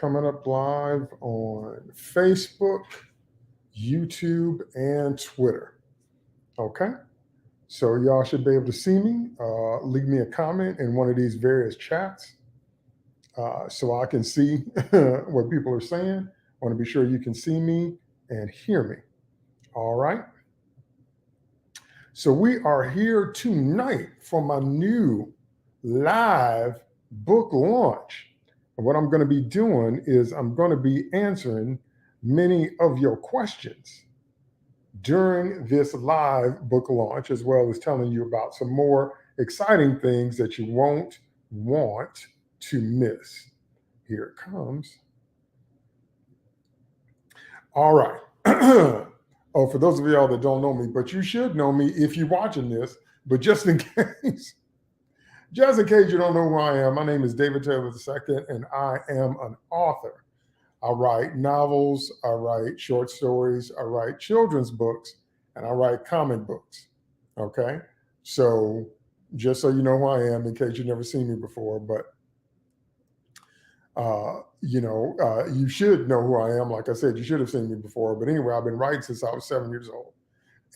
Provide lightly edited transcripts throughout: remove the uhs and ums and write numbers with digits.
coming up live on Facebook, YouTube, and Twitter. Okay. So y'all should be able to see me. Leave me a comment in one of these various chats so I can see what people are saying. I want to be sure you can see me and hear me. All right. So we are here tonight for my new live book launch. And what I'm going to be doing is I'm going to be answering many of your questions during this live book launch, as well as telling you about some more exciting things that you won't want to miss. Here it comes. All right. Oh, for those of y'all that don't know me, but you should know me if you're watching this, but just in case, just in case you don't know who I am, my name is David Taylor II, and I am an author. I write novels, I write short stories, I write children's books, and I write comic books. Okay. So just so you know who I am, in case you've never seen me before, but you should know who I am. Like I said, you should have seen me before. But anyway, I've been writing since I was 7 years old.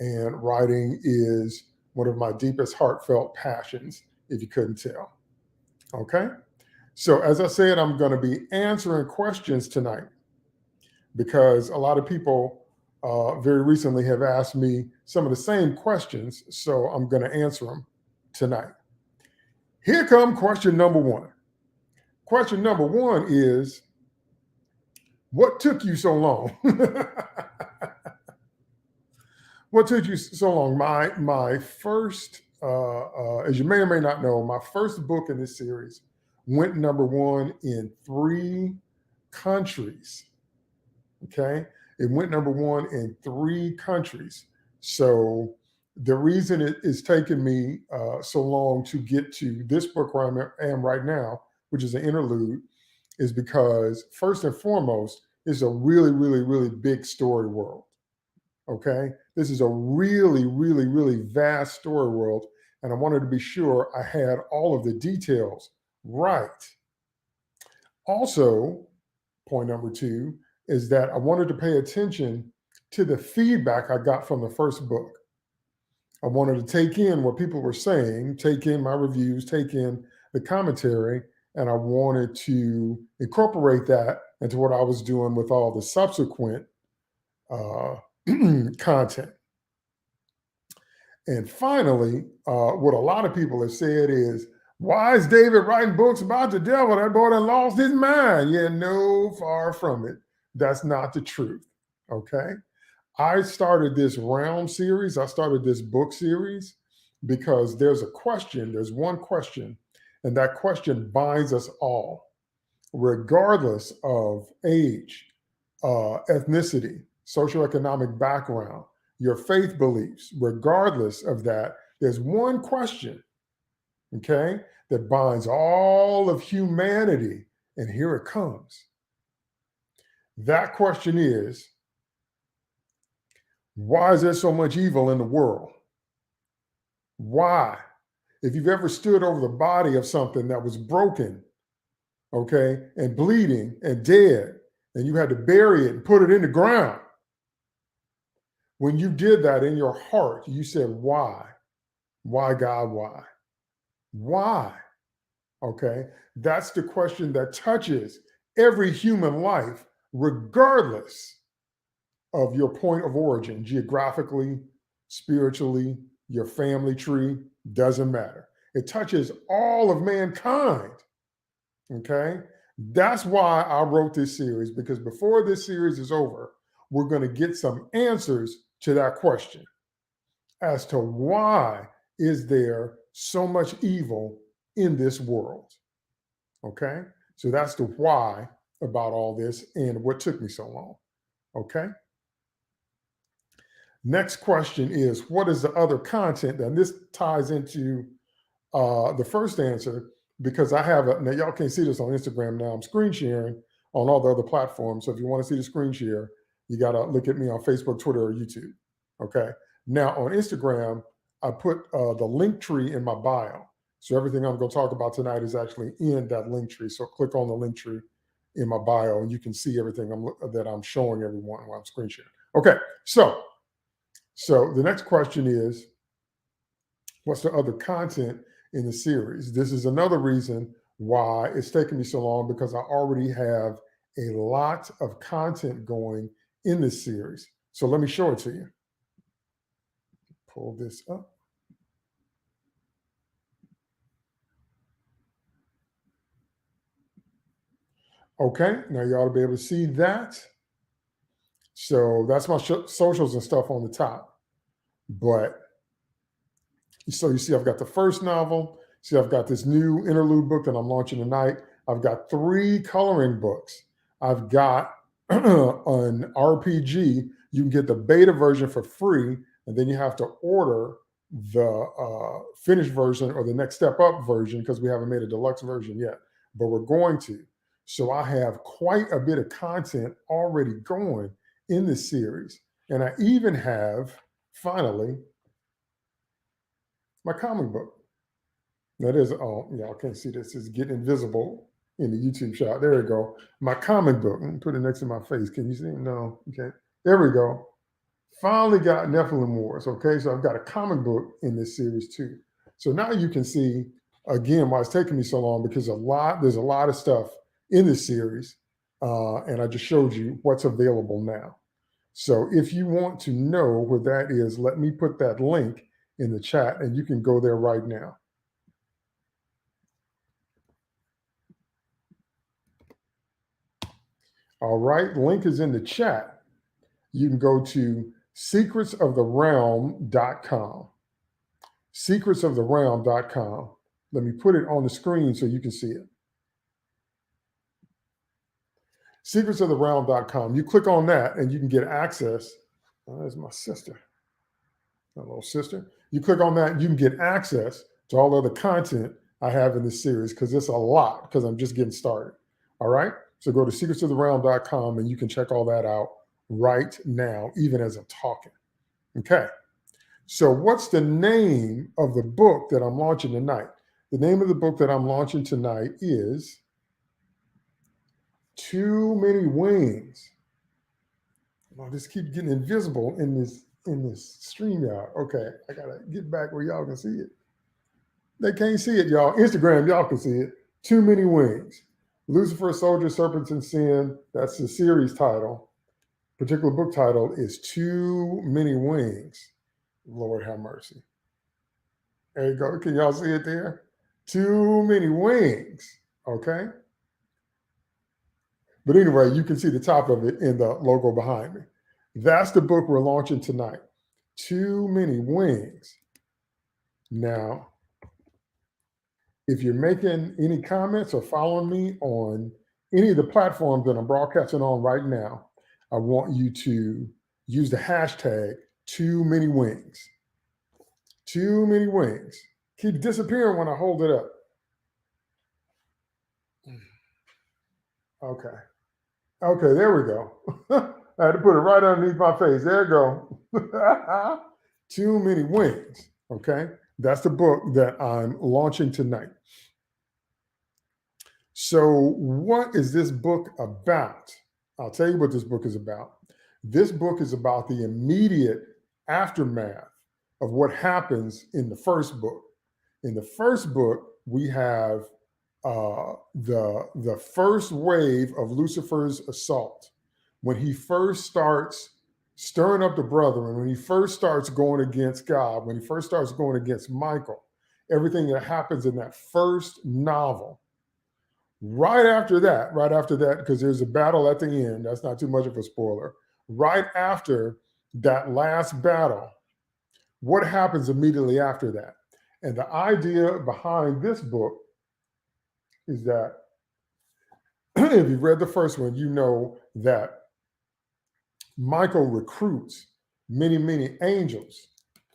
And writing is one of my deepest heartfelt passions, if you couldn't tell. Okay. So as I said, I'm going to be answering questions tonight because a lot of people very recently have asked me some of the same questions. So I'm going to answer them tonight. Here comes question number one. Question number one is, what took you so long? What took you so long? My first, as you may or may not know, my first book in this series went number one in 3 countries. Okay, it went number one in 3 countries. So the reason it is taking me so long to get to this book where I am right now, which is an interlude, is because first and foremost, it's a really, really, really big story world. Okay. This is a really, really, really vast story world. And I wanted to be sure I had all of the details right. Also, point number 2 is that I wanted to pay attention to the feedback I got from the first book. I wanted to take in what people were saying, take in my reviews, take in the commentary, and I wanted to incorporate that into what I was doing with all the subsequent content. And finally, what a lot of people have said is, why is David writing books about the devil? That boy done lost his mind. Yeah, no, far from it. That's not the truth. Okay. I started this realm series. I started this book series because there's one question, and that question binds us all, regardless of age, ethnicity, socioeconomic background, your faith beliefs. Regardless of that, there's one question, okay, that binds all of humanity. And here it comes. That question is, why is there so much evil in the world? Why? If you've ever stood over the body of something that was broken, okay, and bleeding and dead, and you had to bury it and put it in the ground, when you did that in your heart, you said, why? Why, God, why? Why? Okay, that's the question that touches every human life, regardless of your point of origin, geographically, spiritually, your family tree, doesn't matter. It touches all of mankind. Okay, that's why I wrote this series, because before this series is over, we're going to get some answers to that question as to why is there so much evil in this world. Okay, so that's the why about all this and what took me so long. Okay. Next question is, what is the other content? And this ties into the first answer, because I have now y'all can't see this on Instagram now. I'm screen sharing on all the other platforms. So if you want to see the screen share, you got to look at me on Facebook, Twitter, or YouTube. Okay. Now on Instagram, I put the link tree in my bio. So everything I'm going to talk about tonight is actually in that link tree. So click on the link tree in my bio, and you can see everything that I'm showing everyone while I'm screen sharing. Okay, so the next question is, what's the other content in the series? This is another reason why it's taken me so long, because I already have a lot of content going in this series. So let me show it to you. Pull this up. Okay, now you ought to be able to see that. So that's my socials and stuff on the top. But so you see, I've got the first novel. See, I've got this new interlude book that I'm launching tonight. I've got 3 coloring books. I've got an RPG. You can get the beta version for free, and then you have to order the finished version or the next step up version, because we haven't made a deluxe version yet, but we're going to. So I have quite a bit of content already going in this series. And I even have, finally, my comic book. That is, oh, y'all can't see this. It's getting invisible in the YouTube shot. There we go. My comic book. Put it next to my face. Can you see it? No, you can't. There we go. Finally got Nephilim Wars. Okay, so I've got a comic book in this series too. So now you can see, again, why it's taking me so long, because there's a lot of stuff in this series. And I just showed you what's available now. So if you want to know where that is, let me put that link in the chat, and you can go there right now. All right, link is in the chat. You can go to secretsoftherealm.com. Secretsoftherealm.com. Let me put it on the screen so you can see it. Secretsoftherealm.com. You click on that and you can get access. Oh, there's my sister, my little sister. You click on that and you can get access to all of the content I have in this series, because it's a lot, because I'm just getting started. All right. So go to secretsoftherealm.com and you can check all that out right now, even as I'm talking. Okay. So what's the name of the book that I'm launching tonight? The name of the book that I'm launching tonight is Too Many Wings. Oh, this keeps getting invisible in this StreamYard. Okay, I gotta get back where y'all can see it. They can't see it, y'all. Instagram, y'all can see it. Too Many Wings. Lucifer, Soldier, Serpents, and Sin. That's the series title. Particular book title is Too Many Wings. Lord have mercy. There you go. Can y'all see it there? Too Many Wings. Okay. But anyway, you can see the top of it in the logo behind me. That's the book we're launching tonight. Too Many Wings. Now, if you're making any comments or following me on any of the platforms that I'm broadcasting on right now, I want you to use the hashtag Too Many Wings. Too Many Wings. Keep disappearing when I hold it up. Okay. Okay, there we go. I had to put it right underneath my face. There we go. Too Many Wings. Okay. That's the book that I'm launching tonight. So what is this book about? I'll tell you what this book is about. This book is about the immediate aftermath of what happens in the first book. In the first book, we have the first wave of Lucifer's assault. When he first starts stirring up the brethren, when he first starts going against God, when he first starts going against Michael, everything that happens in that first novel. Right after that, because there's a battle at the end, that's not too much of a spoiler. Right after that last battle, what happens immediately after that? And the idea behind this book is that if you've read the first one, you know that Michael recruits many, many angels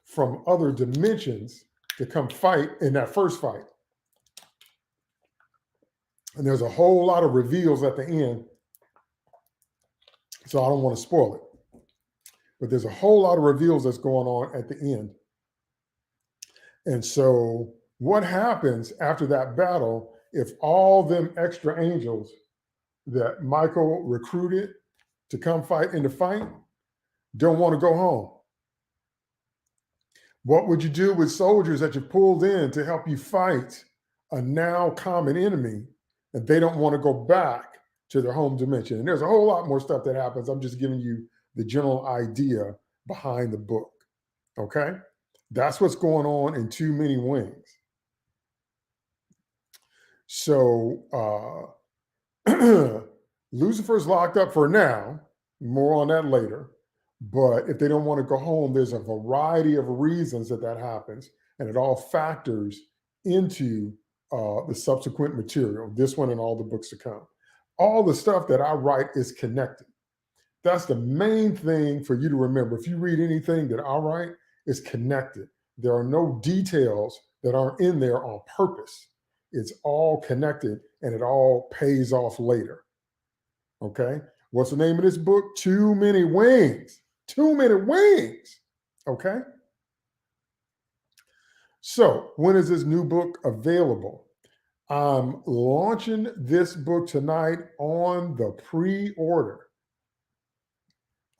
from other dimensions to come fight in that first fight. And there's a whole lot of reveals at the end, so I don't want to spoil it. But there's a whole lot of reveals that's going on at the end. And so what happens after that battle, if all them extra angels that Michael recruited to come fight in the fight don't want to go home. What would you do with soldiers that you pulled in to help you fight a now common enemy and they don't want to go back to their home dimension? And there's a whole lot more stuff that happens. I'm just giving you the general idea behind the book. Okay? That's what's going on in Too Many Wings. So Lucifer's locked up for now. More on that later. But if they don't want to go home, there's a variety of reasons that happens, and it all factors into the subsequent material, this one and all the books to come. All the stuff that I write is connected. That's the main thing for you to remember. If you read anything that I write, it's connected. There are no details that aren't in there on purpose. It's all connected, and it all pays off later. Okay? What's the name of this book? Too Many Wings. Too Many Wings. Okay? So, when is this new book available? I'm launching this book tonight on the pre-order.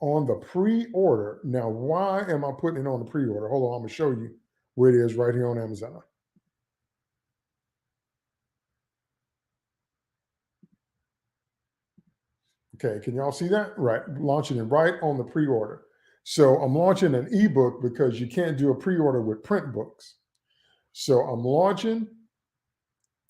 On the pre-order. Now, why am I putting it on the pre-order? Hold on, I'm going to show you where it is right here on Amazon. Okay, can y'all see that? Right, launching it right on the pre-order. So I'm launching an ebook because you can't do a pre-order with print books. So I'm launching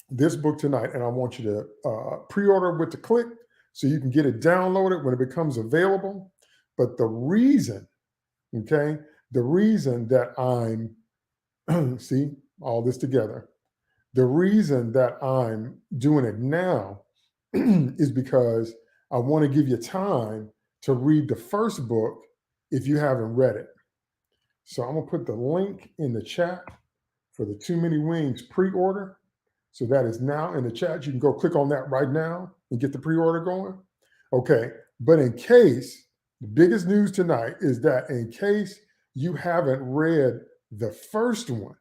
this book tonight, and I want you to pre-order with the click so you can get it downloaded when it becomes available. But the reason, okay, the reason that I'm, see, all this together, the reason that I'm doing it now is because I want to give you time to read the first book if you haven't read it. So I'm going to put the link in the chat for the Too Many Wings pre-order. So that is now in the chat. You can go click on that right now and get the pre-order going. Okay. But in case, the biggest news tonight is that in case you haven't read the first one,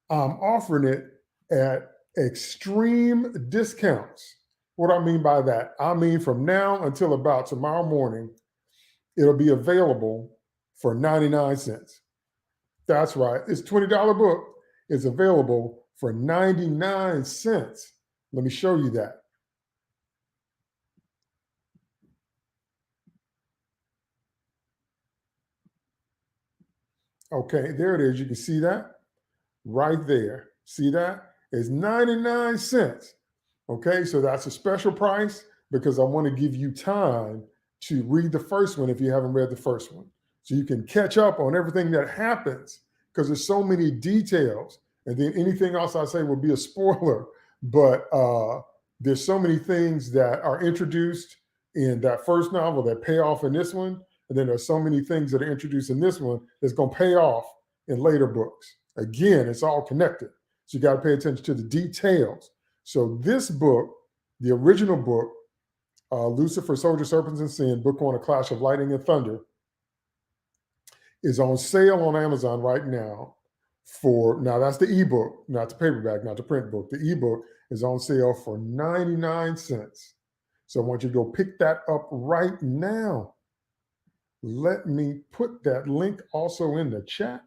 I'm offering it at extreme discounts. What I mean by that, I mean from now until about tomorrow morning, it'll be available for 99 cents. That's right. It's a $20 book. It's available for 99 cents. Let me show you that. Okay, there it is. You can see that right there. See that? It's 99 cents. Okay, so that's a special price because I want to give you time to read the first one if you haven't read the first one. So you can catch up on everything that happens because there's so many details. And then anything else I say will be a spoiler. But there's so many things that are introduced in that first novel that pay off in this one. And then there's so many things that are introduced in this one that's going to pay off in later books. Again, it's all connected. So you got to pay attention to the details. So this book, the original book, Lucifer, Soldier, Serpents, and Sin, Book 1, A Clash of Lightning and Thunder, is on sale on Amazon right now now that's the ebook, not the paperback, not the print book. The ebook is on sale for 99 cents. So I want you to go pick that up right now. Let me put that link also in the chat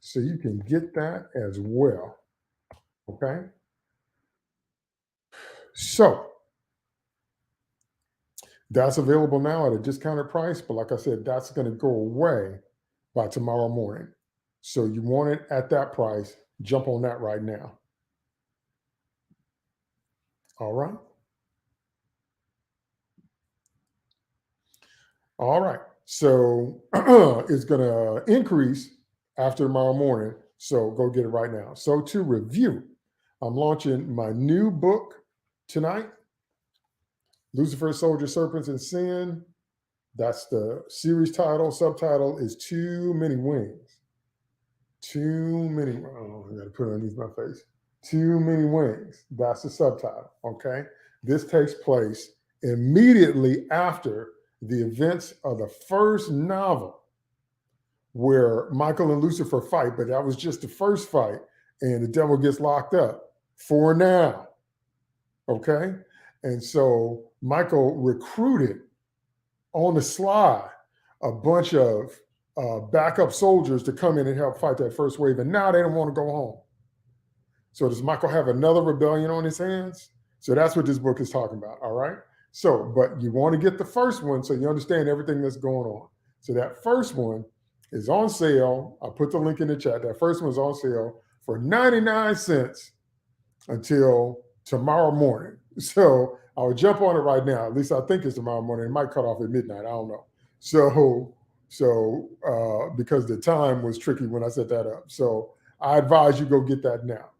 so you can get that as well. Okay. So that's available now at a discounted price. But like I said, that's going to go away by tomorrow morning. So you want it at that price, jump on that right now. All right. All right. So it's going to increase after tomorrow morning. So go get it right now. So to review, I'm launching my new book tonight, Lucifer, Soldier, Serpents, and Sin. That's the series title. Subtitle is Too Many Wings. Too many. Oh, I got to put it underneath my face. Too Many Wings. That's the subtitle. Okay. This takes place immediately after the events of the first novel where Michael and Lucifer fight, but that was just the first fight and the devil gets locked up. for now. Okay. And so Michael recruited on the slide a bunch of backup soldiers to come in and help fight that first wave. And now they don't want to go home. So does Michael have another rebellion on his hands? So that's what this book is talking about. All right. So, but you want to get the first one so you understand everything that's going on. So that first one is on sale. I'll put the link in the chat. That first one is on sale for 99 cents until tomorrow morning. So I will jump on it right now. At least I think it's tomorrow morning. It might cut off at midnight. I don't know. So because the time was tricky when I set that up. So I advise you go get that now.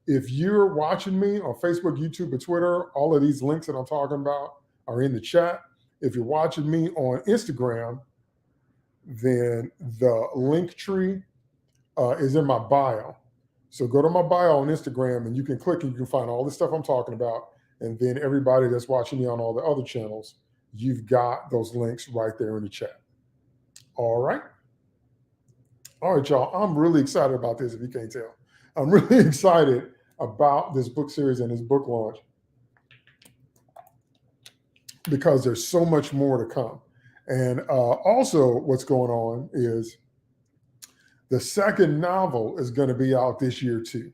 If you're watching me on Facebook, YouTube, or Twitter, all of these links that I'm talking about are in the chat. If you're watching me on Instagram, then the link tree is in my bio. So go to my bio on Instagram and you can click and you can find all the stuff I'm talking about. And then everybody that's watching me on all the other channels, you've got those links right there in the chat. All right. All right, y'all. I'm really excited about this, if you can't tell. I'm really excited about this book series and this book launch because there's so much more to come. And also what's going on is the second novel is going to be out this year too.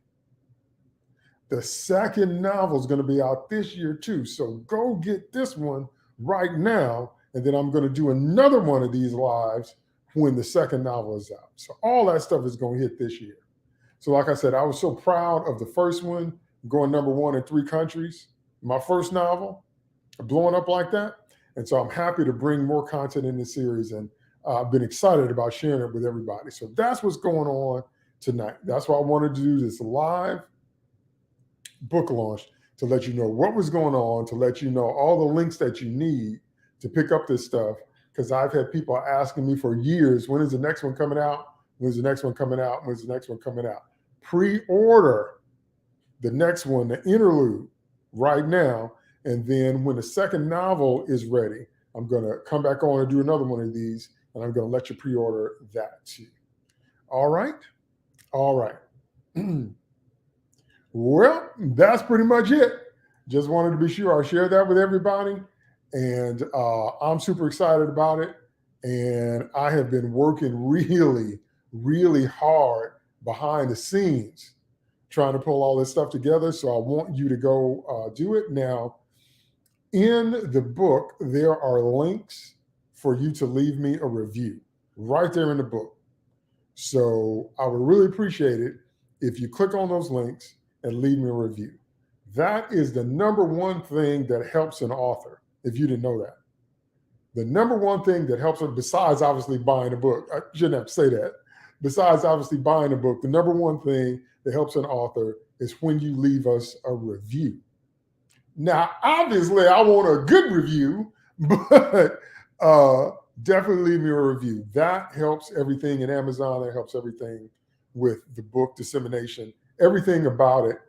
The second novel is going to be out this year too. So go get this one right now. And then I'm going to do another one of these lives when the second novel is out. So all that stuff is going to hit this year. So like I said, I was so proud of the first one, going #1 in 3 countries. My first novel, blowing up like that. And so I'm happy to bring more content in this series. And I've been excited about sharing it with everybody. So that's what's going on tonight. That's why I wanted to do this live book launch, to let you know what was going on, to let you know all the links that you need to pick up this stuff. Because I've had people asking me for years, when is the next one coming out? When's the next one coming out? When's the next one coming out? Pre-order the next one, the interlude, right now. And then when the second novel is ready, I'm going to come back on and do another one of these, and I'm going to let you pre-order that too. All right? All right. Well, that's pretty much it. Just wanted to be sure I shared that with everybody. And I'm super excited about it. And I have been working really, really hard behind the scenes trying to pull all this stuff together. So I want you to go do it. Now, in the book, there are links for you to leave me a review right there in the book. So I would really appreciate it if you click on those links and leave me a review. That is the #1 thing that helps an author, if you didn't know that. The #1 thing that helps her, besides obviously buying a book, I shouldn't have to say that, besides obviously buying a book, the #1 thing that helps an author is when you leave us a review. Now, obviously, I want a good review, but definitely leave me a review. That helps everything in Amazon. That helps everything with the book dissemination. Everything about it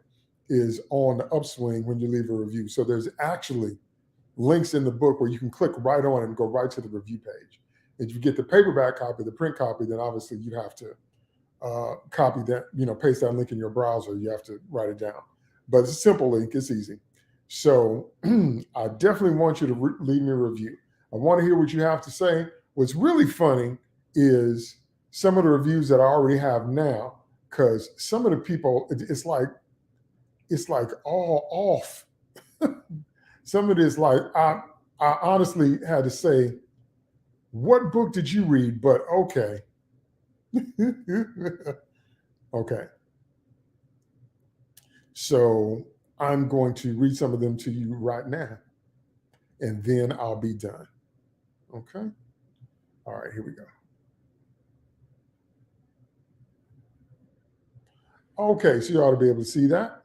is on the upswing when you leave a review. So there's actually links in the book where you can click right on it and go right to the review page. If you get the paperback copy, the print copy, then obviously you have to copy that, paste that link in your browser. You have to write it down. But it's a simple link. It's easy. So I definitely want you to leave me a review. I want to hear what you have to say. What's really funny is some of the reviews that I already have now, because some of the people, it's like all off. Some of it is like, I honestly had to say, what book did you read? But okay. Okay. So I'm going to read some of them to you right now, and then I'll be done. Okay. All right, here we go. Okay, so you ought to be able to see that.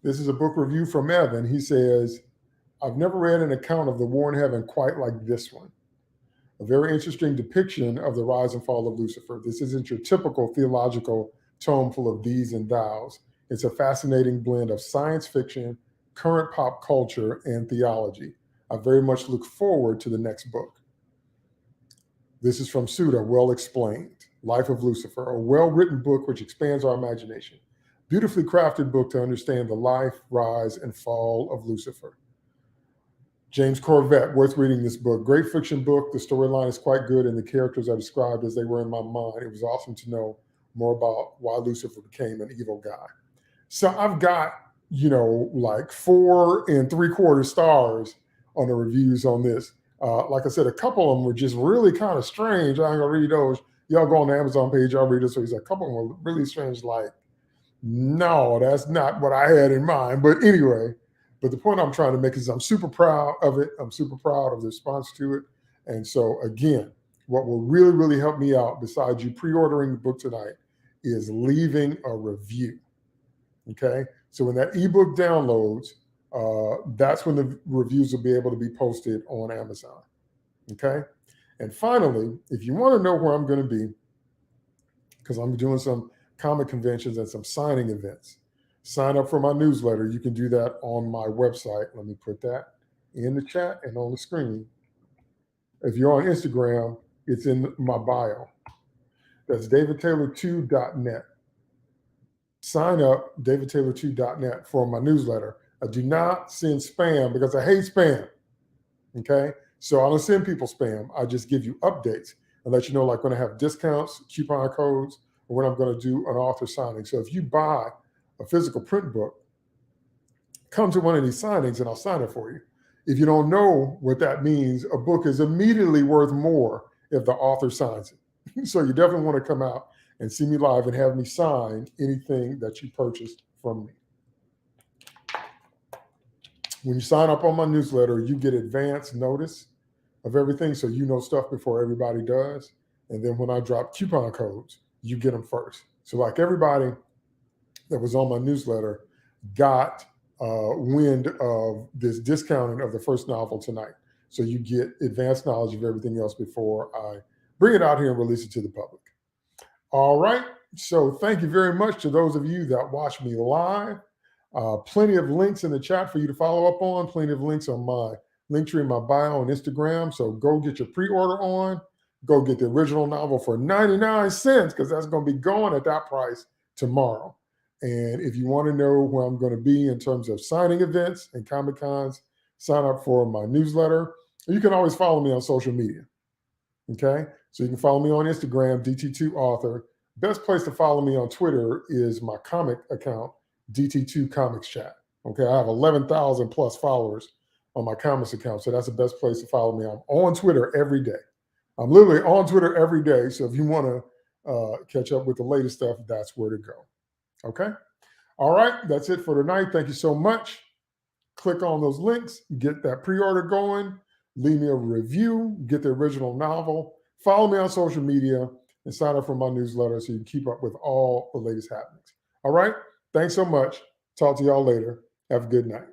This is a book review from Evan. He says, I've never read an account of the war in heaven quite like this one. A very interesting depiction of the rise and fall of Lucifer. This isn't your typical theological tome full of these and thous. It's a fascinating blend of science fiction, current pop culture, and theology. I very much look forward to the next book. This is from Suda, Well Explained, Life of Lucifer, a well-written book which expands our imagination. Beautifully crafted book to understand the life, rise, and fall of Lucifer. James Corvette, worth reading this book. Great fiction book. The storyline is quite good, and the characters are described as they were in my mind. It was awesome to know more about why Lucifer became an evil guy. So I've got, like 4 3/4 stars on the reviews on this. Like I said, a couple of them were just really kind of strange. I ain't gonna read those. Y'all go on the Amazon page, y'all read it. So he's a couple of them were really strange, like, no, that's not what I had in mind. But anyway, but the point I'm trying to make is I'm super proud of it. I'm super proud of the response to it. And so again, what will really, really help me out, besides you pre-ordering the book tonight, is leaving a review. Okay. So when that ebook downloads, that's when the reviews will be able to be posted on Amazon. Okay. And finally, if you want to know where I'm going to be, because I'm doing some comic conventions and some signing events, sign up for my newsletter. You can do that on my website. Let me put that in the chat and on the screen. If you're on Instagram, it's in my bio. That's davidtaylor2.net. Sign up, davidtaylor2.net, for my newsletter. I do not send spam because I hate spam. Okay. So I don't send people spam. I just give you updates and let you know, like when I have discounts, coupon codes, or when I'm going to do an author signing. So if you buy a physical print book, come to one of these signings and I'll sign it for you. If you don't know what that means, a book is immediately worth more if the author signs it. So you definitely want to come out and see me live and have me sign anything that you purchased from me. When you sign up on my newsletter, you get advance notice of everything, so you know stuff before everybody does. And then when I drop coupon codes, you get them first. So like everybody that was on my newsletter got wind of this discounting of the first novel tonight. So you get advanced knowledge of everything else before I bring it out here and release it to the public. All right. So thank you very much to those of you that watch me live. Plenty of links in the chat for you to follow up on. Plenty of links on my link tree in my bio on Instagram. So go get your pre-order on. Go get the original novel for 99 cents, because that's going to be going at that price tomorrow. And if you want to know where I'm going to be in terms of signing events and Comic Cons, sign up for my newsletter. You can always follow me on social media. Okay. So you can follow me on Instagram, DT2Author. Best place to follow me on Twitter is my comic account, DT2 Comics Chat. Okay. I have 11,000 plus followers on my comics account. So that's the best place to follow me. I'm on Twitter every day. I'm literally on Twitter every day. So if you want to catch up with the latest stuff, that's where to go. Okay. All right. That's it for tonight. Thank you so much. Click on those links, get that pre-order going, leave me a review, get the original novel, follow me on social media, and sign up for my newsletter so you can keep up with all the latest happenings. All right. Thanks so much. Talk to y'all later. Have a good night.